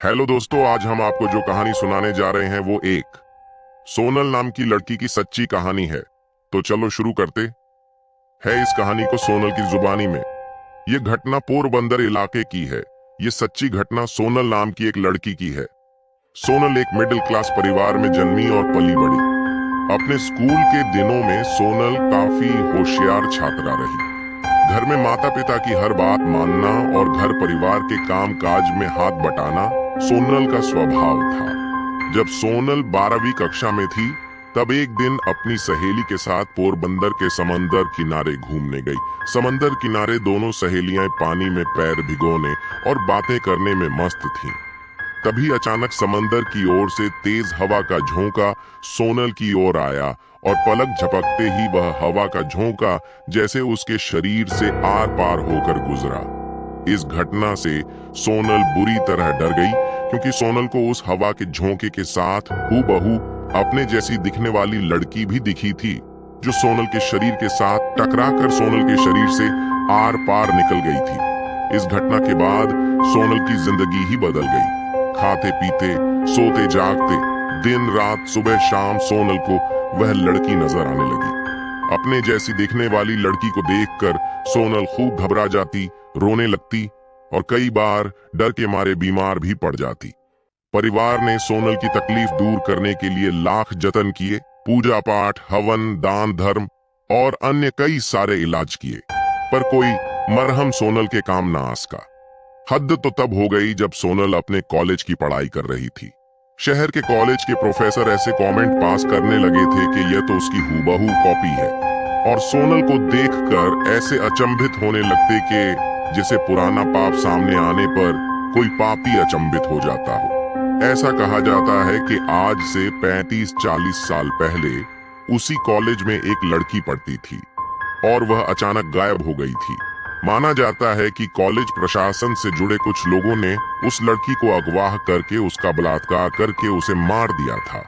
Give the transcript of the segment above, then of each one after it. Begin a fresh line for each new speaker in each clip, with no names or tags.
Hello दोस्तों, आज हम आपको जो कहानी सुनाने जा रहे हैं वो एक सोनल नाम की लड़की की सच्ची कहानी है। तो चलो शुरू करते हैं इस कहानी को सोनल की जुबानी में। ये घटना पोरबंदर इलाके की है। ये सच्ची घटना सोनल नाम की एक लड़की की है। सोनल एक मिडिल क्लास परिवार में जन्मी और पली बढ़ी। अपने स्कूल के दिनों में सोनल काफी होशियार छात्रा रही। घर में माता पिता की हर बात मानना और घर परिवार के काम काज में हाथ बटाना सोनल का स्वभाव था। जब सोनल 12वीं कक्षा में थी तब एक दिन अपनी सहेली के साथ पोरबंदर के समंदर किनारे घूमने गई। समंदर किनारे दोनों सहेलियां पानी में पैर भिगोने और बातें करने में मस्त थीं। तभी अचानक समंदर की ओर से तेज हवा का झोंका सोनल की ओर आया और पलक झपकते ही वह हवा का झोंका जैसे उसके शरीर से आर पार होकर गुजरा। इस घटना से सोनल बुरी तरह डर गई, क्योंकि सोनल को उस हवा के झोंके के साथ हूबहू अपने जैसी दिखने वाली लड़की भी दिखी थी, जो सोनल के शरीर के साथ टकराकर सोनल के शरीर से आर पार निकल गई थी। इस घटना के बाद सोनल की जिंदगी ही बदल गई। खाते पीते सोते जागते दिन रात सुबह शाम सोनल को वह लड़की नजर आने लगी। अपने जैसी दिखने वाली लड़की को देखकर सोनल खूब घबरा जाती, रोने लगती और कई बार डर के मारे बीमार भी पड़ जाती। परिवार ने सोनल की तकलीफ दूर करने के लिए लाख जतन किए। पूजा पाठ, हवन, दान धर्म और अन्य कई सारे इलाज किए, पर कोई मरहम सोनल के काम ना आसका। हद तो तब हो गई जब सोनल अपने कॉलेज की पढ़ाई कर रही थी। शहर के कॉलेज के प्रोफेसर ऐसे कमेंट पास करने लगे थे कि यह तो उसकी हूबहू कॉपी है, और सोनल को देखकर ऐसे अचंभित होने लगते कि जैसे पुराना पाप सामने आने पर कोई पापी अचंभित हो जाता हो। ऐसा कहा जाता है कि आज से 35-40 साल पहले उसी कॉलेज में एक लड़की पढ़ती थी और वह अचानक गायब हो गई थी। माना जाता है कि कॉलेज प्रशासन से जुड़े कुछ लोगों ने उस लड़की को अगवा करके उसका बलात्कार करके उसे मार दिया था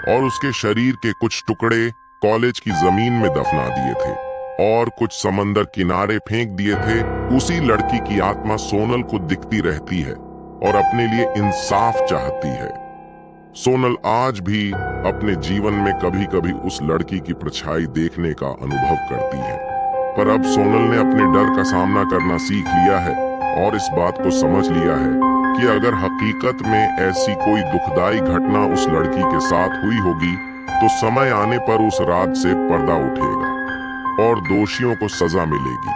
और उसके शरीर के कुछ टुकड़े कॉलेज की जमीन में दफना दिए थे और कुछ समंदर किनारे फेंक दिए थे। उसी लड़की की आत्मा सोनल को दिखती रहती है और अपने लिए इंसाफ चाहती है। सोनल आज भी अपने जीवन में कभी कभी उस लड़की की परछाई देखने का अनुभव करती है, पर अब सोनल ने अपने डर का सामना करना सीख लिया है और इस बात को समझ लिया है कि अगर हकीकत में ऐसी कोई दुखदाई घटना उस लड़की के साथ हुई होगी तो समय आने पर उस राज से पर्दा उठेगा और दोषियों को सजा मिलेगी।